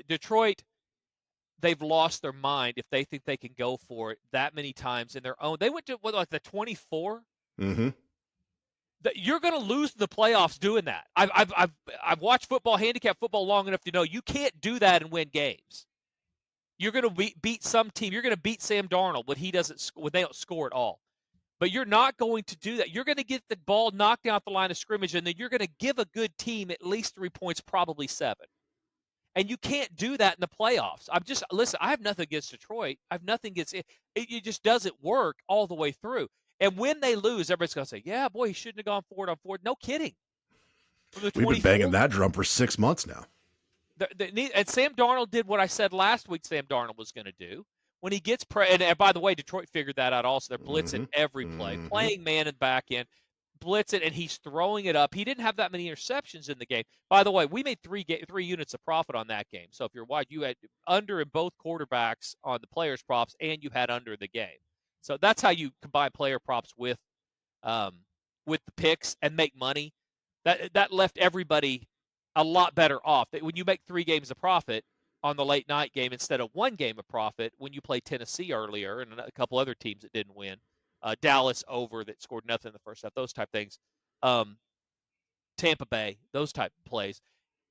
Detroit, they've lost their mind if they think they can go for it that many times in their own. They went to like the 24. Mm-hmm. You're going to lose the playoffs doing that. I've watched football, handicap football long enough to know you can't do that and win games. You're going to beat some team. You're going to beat Sam Darnold when they don't score at all. But you're not going to do that. You're going to get the ball knocked out the line of scrimmage, and then you're going to give a good team at least 3 points, probably 7. And you can't do that in the playoffs. Listen, I have nothing against Detroit. I have nothing against it. It just doesn't work all the way through. And when they lose, everybody's going to say, yeah, boy, he shouldn't have gone forward on fourth. No kidding. We've been banging that drum for 6 months now. And Sam Darnold did what I said last week Sam Darnold was going to do. When he gets and by the way, Detroit figured that out also. They're blitzing every play, playing man and back end, blitz it, and he's throwing it up. He didn't have that many interceptions in the game. By the way, we made 3 units of profit on that game. So if you're wide, you had under in both quarterbacks on the players' props, and you had under the game. So that's how you combine player props with the picks and make money. That left everybody a lot better off. When you make 3 games of profit on the late night game instead of 1 game of profit when you played Tennessee earlier and a couple other teams that didn't win, Dallas over that scored nothing in the first half, those type things, Tampa Bay, those type of plays.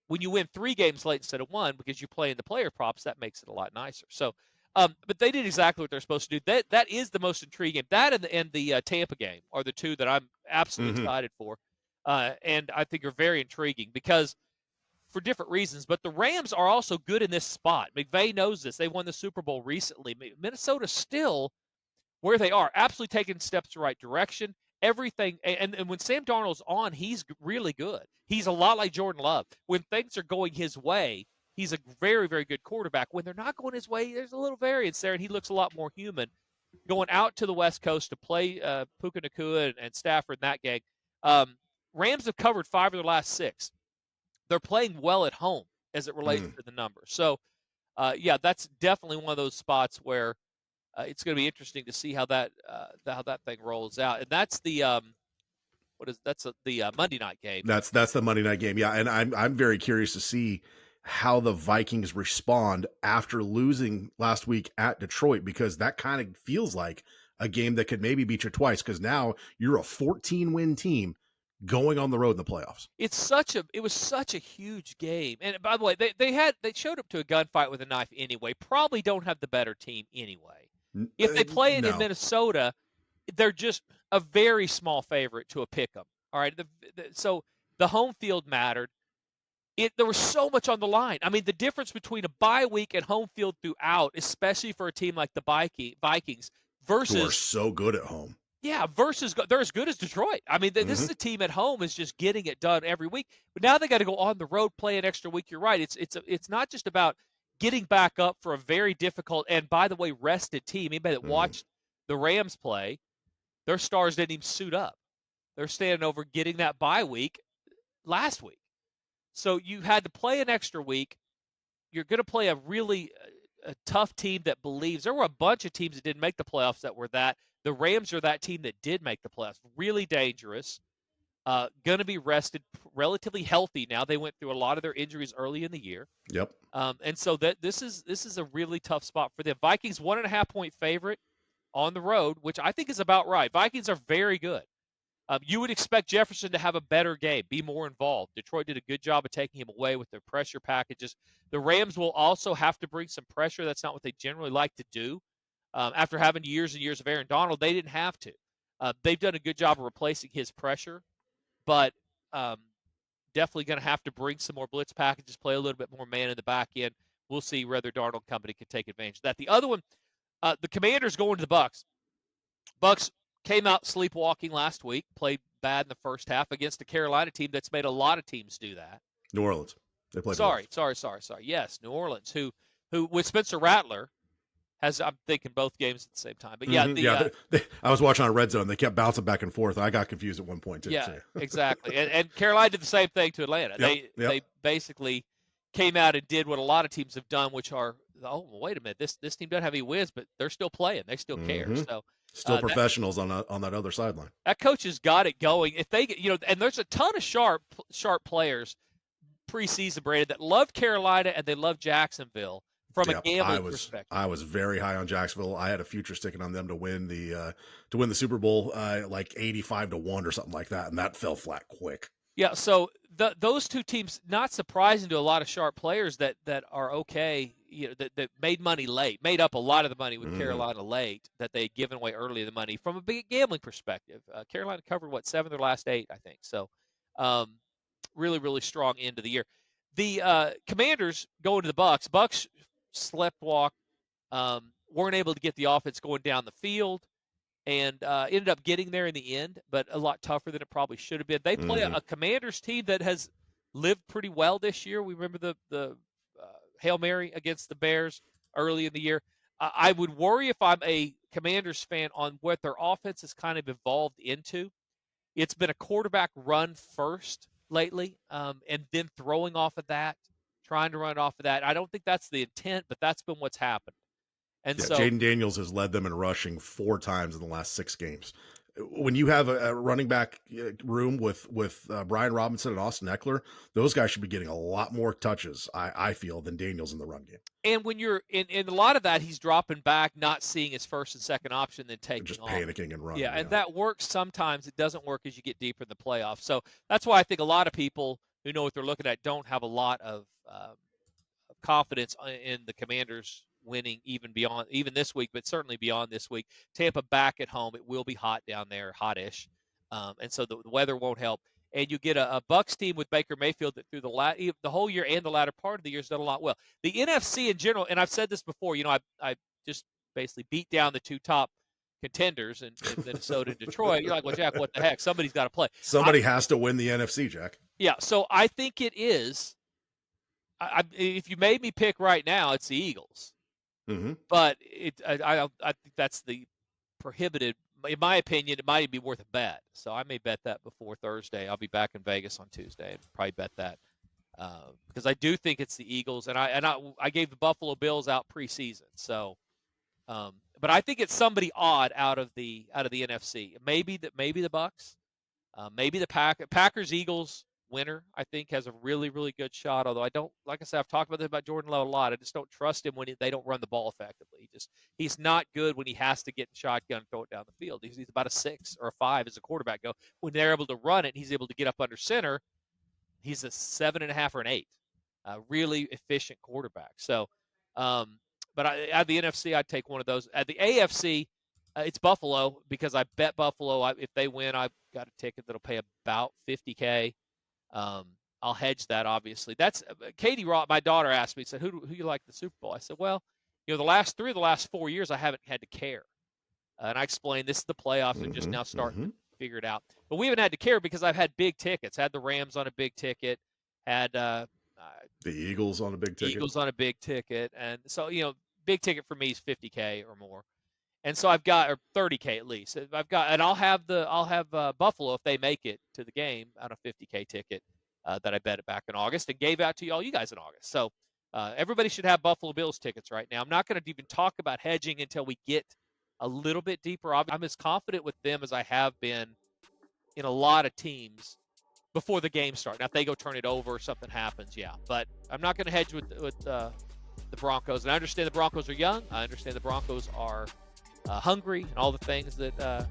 When you win 3 games late instead of 1 because you play in the player props, that makes it a lot nicer. So, but they did exactly what they're supposed to do. That is the most intriguing. That and the Tampa game are the 2 that I'm absolutely excited for, and I think are very intriguing because for different reasons. But the Rams are also good in this spot. McVay knows this. They won the Super Bowl recently. Minnesota's still where they are, absolutely taking steps the right direction. Everything, and when Sam Darnold's on, he's really good. He's a lot like Jordan Love. When things are going his way, he's a very, very good quarterback. When they're not going his way, there's a little variance there, and he looks a lot more human. Going out to the West Coast to play Puka Nacua and Stafford in that game, Rams have covered 5 of their last 6. They're playing well at home as it relates to the numbers. So, yeah, that's definitely one of those spots where it's going to be interesting to see how that thing rolls out. And that's the Monday night game. That's the Monday night game. Yeah, and I'm very curious to see how the Vikings respond after losing last week at Detroit, because that kind of feels like a game that could maybe beat you twice, because now you're a 14-win team going on the road in the playoffs. It was such a huge game. And by the way, they showed up to a gunfight with a knife anyway. Probably don't have the better team anyway. If they play it in Minnesota, they're just a very small favorite to a pick 'em. All right. So the home field mattered. There was so much on the line. I mean, the difference between a bye week and home field throughout, especially for a team like the Vikings versus who are so good at home. Yeah, versus they're as good as Detroit. I mean, this is a team at home is just getting it done every week. But now they got to go on the road, play an extra week. You're right. It's not just about getting back up for a very difficult and, by the way, rested team. Anybody that watched the Rams play, their stars didn't even suit up. They're standing over getting that bye week last week. So you had to play an extra week. You're going to play a really a tough team that believes. There were a bunch of teams that didn't make the playoffs that were that. The Rams are that team that did make the playoffs. Really dangerous. Going to be rested, relatively healthy now. They went through a lot of their injuries early in the year. Yep. And so this is a really tough spot for them. Vikings 1.5-point favorite on the road, which I think is about right. Vikings are very good. You would expect Jefferson to have a better game, be more involved. Detroit did a good job of taking him away with their pressure packages. The Rams will also have to bring some pressure. That's not what they generally like to do. After having years and years of Aaron Donald, they didn't have to. They've done a good job of replacing his pressure, but definitely going to have to bring some more blitz packages, play a little bit more man in the back end. We'll see whether Darnold Company can take advantage of that. The other one, the Commanders going to the Bucks. Bucks came out sleepwalking last week, played bad in the first half against a Carolina team that's made a lot of teams do that. New Orleans. They played. Sorry. Yes, New Orleans, who with Spencer Rattler has. I'm thinking both games at the same time, but yeah, I was watching on Red Zone. They kept bouncing back and forth. I got confused at one point too. Yeah, exactly. And Carolina did the same thing to Atlanta. They basically came out and did what a lot of teams have done, which are, oh, wait a minute, this team doesn't have any wins, but they're still playing. They still care. So still professionals on that other sideline. That coach has got it going. If they get, and there's a ton of sharp players preseason, Brandon, that love Carolina and they love Jacksonville from a gambling perspective. I was very high on Jacksonville. I had a future sticking on them to win the Super Bowl, like 85-1 or something like that, and that fell flat quick. Yeah, so those two teams, not surprising to a lot of sharp players that are okay, that made money late, made up a lot of the money with Carolina late that they had given away early in the money from a big gambling perspective. Carolina covered 7 of their last 8, I think. So, really, really strong end of the year. The Commanders going to the Bucks. Bucks sleptwalk, weren't able to get the offense going down the field. And ended up getting there in the end, but a lot tougher than it probably should have been. They play a Commanders team that has lived pretty well this year. We remember the Hail Mary against the Bears early in the year. I would worry if I'm a Commanders fan on what their offense has kind of evolved into. It's been a quarterback run first lately, and then throwing off of that, trying to run off of that. I don't think that's the intent, but that's been what's happened. And so Jaden Daniels has led them in rushing 4 times in the last 6 games. When you have a running back room with Brian Robinson and Austin Eckler, those guys should be getting a lot more touches, I feel, than Daniels in the run game. And when you're in a lot of that, he's dropping back, not seeing his first and second option, then taking just off. Panicking and running. Yeah, and that works sometimes. It doesn't work as you get deeper in the playoffs. So that's why I think a lot of people who know what they're looking at don't have a lot of confidence in the Commanders winning even this week, but certainly beyond this week. Tampa back at home. It will be hot down there, hottish. And so the weather won't help. And you get a Bucs team with Baker Mayfield that through the whole year and the latter part of the year has done a lot well. The NFC in general, and I've said this before, I just basically beat down the 2 top contenders in Minnesota and Detroit. You're like, well, Jack, what the heck? Somebody's got to play. Somebody has to win the NFC, Jack. Yeah, so I think it is. If you made me pick right now, it's the Eagles. But I think that's the prohibited. In my opinion, it might be worth a bet. So I may bet that before Thursday. I'll be back in Vegas on Tuesday and probably bet that because I do think it's the Eagles. And I gave the Buffalo Bills out preseason. So, but I think it's somebody odd out of the NFC. Maybe the Bucs, maybe the Packers Eagles. Winner, I think, has a really, really good shot. Although I don't, like I said, I've talked about Jordan Love a lot. I just don't trust him when they don't run the ball effectively. He's not good when he has to get in shotgun and throw it down the field. He's about a 6 or a 5 as a quarterback go. When they're able to run it, he's able to get up under center. He's a 7.5 or an 8. Really efficient quarterback. So, but out of the NFC, I'd take one of those. At the AFC, it's Buffalo because I bet Buffalo. If they win, I've got a ticket that'll pay about $50K. I'll hedge that, obviously. That's Katie Roth, my daughter, asked me, said, who you like the Super Bowl? I said, well, the last 4 years I haven't had to care. And I explained this is the playoffs and just now starting to figure it out. But we haven't had to care because I've had big tickets. Had the Rams on a big ticket, had the Eagles on a big ticket. And so, big ticket for me is $50K or more. And so I've got, or $30K at least. And I'll have Buffalo if they make it to the game on a $50K ticket that I bet it back in August and gave out to all you guys in August. So everybody should have Buffalo Bills tickets right now. I'm not going to even talk about hedging until we get a little bit deeper. I'm as confident with them as I have been in a lot of teams before the game start. Now, if they go turn it over or something happens, yeah. But I'm not going to hedge with the Broncos. And I understand the Broncos are young. I understand the Broncos are hungry and all the things that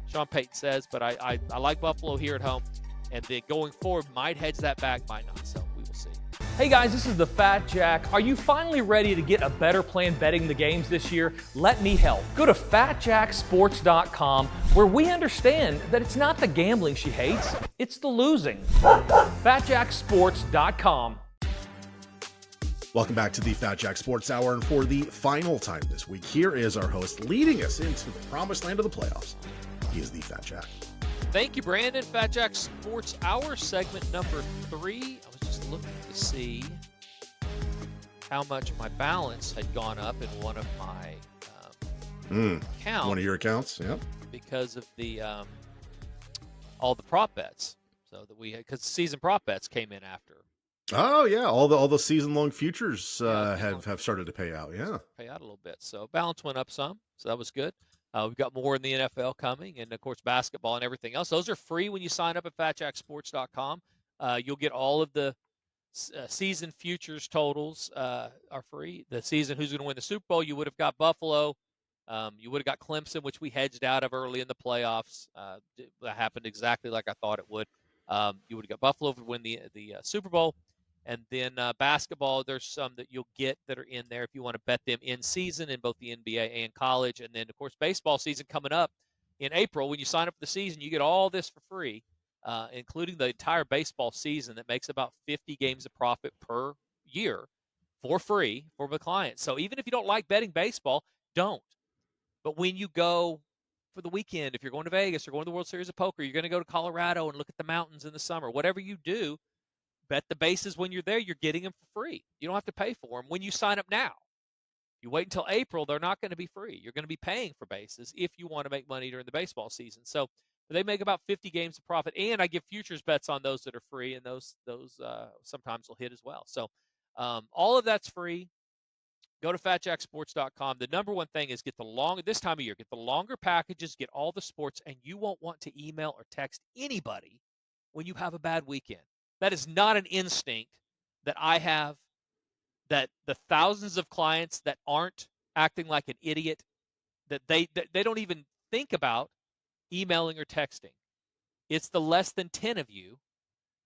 Sean Payton says. But I like Buffalo here at home. And then going forward, might hedge that back, might not. So we will see. Hey guys, this is the Fat Jack. Are you finally ready to get a better plan betting the games this year? Let me help. Go to fatjacksports.com, where we understand that it's not the gambling she hates, it's the losing. fatjacksports.com. Welcome back to the Fat Jack Sports Hour, and for the final time this week, here is our host leading us into the promised land of the playoffs. He is the Fat Jack. Thank you, Brandon. Fat Jack Sports Hour, segment number 3. I was just looking to see how much my balance had gone up in one of my accounts. One of your accounts, yeah. Because of the all the prop bets. So that we had, because season prop bets came in after. Oh yeah, all the season long futures have started to pay out. Yeah, pay out a little bit. So balance went up some. So that was good. We've got more in the NFL coming, and of course basketball and everything else. Those are free when you sign up at fatjacksports.com. You'll get all of the season futures totals are free. The season who's going to win the Super Bowl, you would have got Buffalo. You would have got Clemson, which we hedged out of early in the playoffs. That happened exactly like I thought it would. You would have got Buffalo to win the Super Bowl. And then basketball, there's some that you'll get that are in there if you want to bet them in season in both the NBA and college. And then, of course, baseball season coming up in April. When you sign up for the season, you get all this for free, including the entire baseball season that makes about 50 games of profit per year for free for the client. So even if you don't like betting baseball, don't. But when you go for the weekend, if you're going to Vegas or going to the World Series of Poker, you're going to go to Colorado and look at the mountains in the summer. Whatever you do, bet the bases when you're there. You're getting them for free. You don't have to pay for them when you sign up now. You wait until April, they're not going to be free. You're going to be paying for bases if you want to make money during the baseball season. So they make about 50 games of profit, and I give futures bets on those that are free, and those sometimes will hit as well. So all of that's free. Go to fatjacksports.com. The number one thing is this time of year, get the longer packages, get all the sports, and you won't want to email or text anybody when you have a bad weekend. That is not an instinct that I have, that the thousands of clients that aren't acting like an idiot, that they don't even think about emailing or texting. It's the less than 10 of you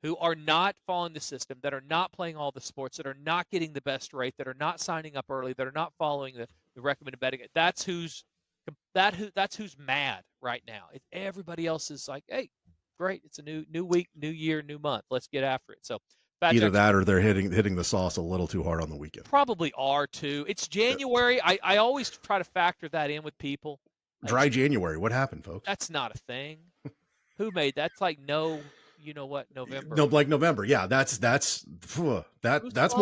who are not following the system, that are not playing all the sports, that are not getting the best rate, that are not signing up early, that are not following the recommended betting. That's who's mad right now. Everybody else is like, hey, great, it's a new week, new year, new month. Let's get after it. So either that or they're hitting the sauce a little too hard on the weekend. Probably are too. It's January. I always try to factor that in with people. Dry January. What happened, folks? That's not a thing. Who made that's like no, you know what, November. No, like November. Yeah, that's more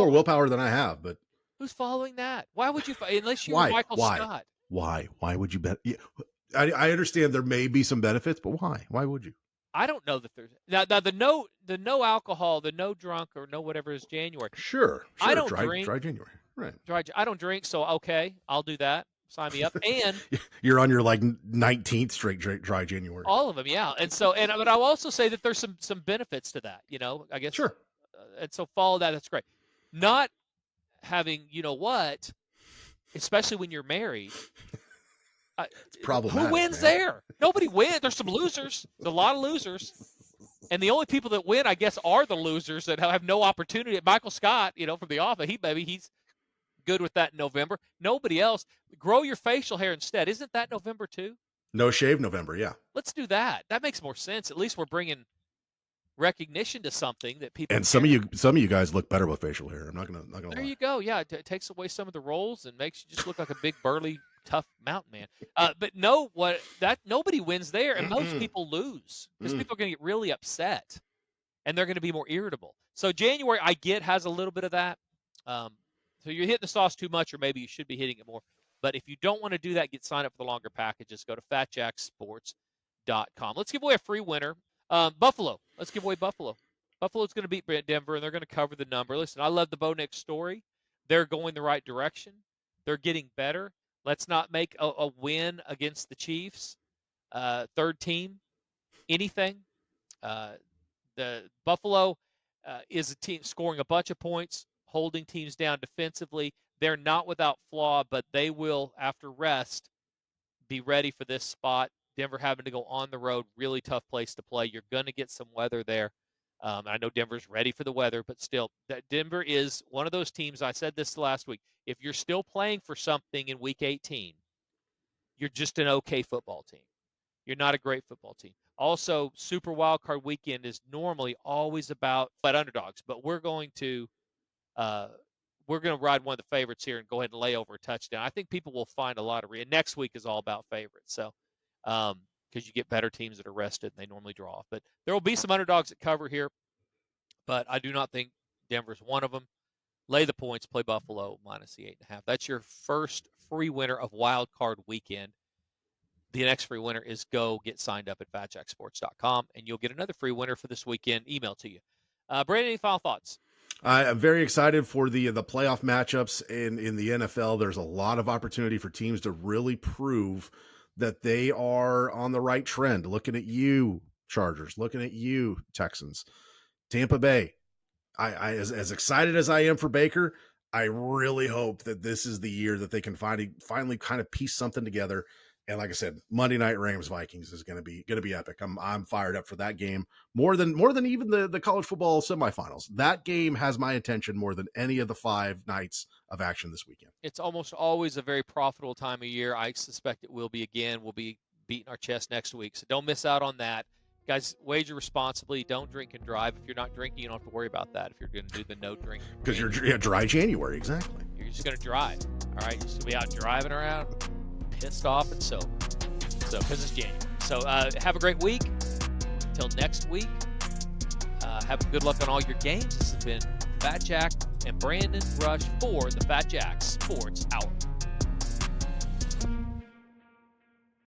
willpower than I have. But who's following that? Why would you? Unless you're Michael Scott. Why would you bet? I understand there may be some benefits, but why? Why would you? I don't know that there's now the no alcohol, the no drunk or no whatever is January. Sure. I don't drink. Dry January, right? I don't drink, so okay, I'll do that. Sign me up. And you're on your 19th straight dry January. All of them, yeah. And so but I'll also say that there's some benefits to that. I guess. Sure. And so follow that. That's great. Not having, especially when you're married. It's problematic. Who wins there? Nobody wins. There's some losers. There's a lot of losers. And the only people that win, I guess, are the losers that have no opportunity. Michael Scott, from The Office, he's good with that in November. Nobody else. Grow your facial hair instead. Isn't that November too? No shave November, yeah. Let's do that. That makes more sense. At least we're bringing recognition to something that people. And some of you guys look better with facial hair. I'm not gonna lie. There you go. Yeah, it takes away some of the rolls and makes you just look like a big burly tough mountain man. But nobody wins there, and most people lose because people are going to get really upset, and they're going to be more irritable. So January, I get, has a little bit of that. So you're hitting the sauce too much, or maybe you should be hitting it more. But if you don't want to do that, sign up for the longer packages. Go to fatjacksports.com. Let's give away a free winner. Buffalo. Let's give away Buffalo. Buffalo's going to beat Denver, and they're going to cover the number. Listen, I love the Bo Nix story. They're going the right direction. They're getting better. Let's not make a win against the Chiefs, third team, anything. The Buffalo is a team scoring a bunch of points, holding teams down defensively. They're not without flaw, but they will, after rest, be ready for this spot. Denver having to go on the road, really tough place to play. You're going to get some weather there. I know Denver's ready for the weather, but still, that Denver is one of those teams. I said this last week. If you're still playing for something in Week 18, you're just an okay football team. You're not a great football team. Also, Super Wildcard Weekend is normally always about flat underdogs, but we're going to ride one of the favorites here and go ahead and lay over a touchdown. I think people will find a lot of and next week is all about favorites. So, because you get better teams that are rested and they normally draw off. But there will be some underdogs that cover here, but I do not think Denver's one of them. Lay the points, play Buffalo minus the 8.5. That's your first free winner of Wild Card Weekend. The next free winner is go get signed up at fatjacksports.com, and you'll get another free winner for this weekend emailed to you. Brandon, any final thoughts? I'm very excited for the playoff matchups in the NFL. There's a lot of opportunity for teams to really prove that they are on the right trend. Looking at you, Chargers. Looking at you, Texans. Tampa Bay. I as excited as I am for Baker, I really hope that this is the year that they can finally kind of piece something together. And like I said, Monday night Rams Vikings is going to be epic. I'm fired up for that game more than even the college football semifinals. That game has my attention more than any of the 5 nights of action this weekend. It's almost always a very profitable time of year. I suspect it will be again. We'll be beating our chest next week, so don't miss out on that. Guys, wager responsibly. Don't drink and drive. If you're not drinking, you don't have to worry about that if you're going to do the no drink. Because you're dry January, exactly. You're just going to drive. All right, you're just going to be out driving around, pissed off and sober. So, because it's January. So, have a great week. Until next week, have good luck on all your games. This has been Fat Jack and Brandon Rush for the Fat Jack Sports Hour.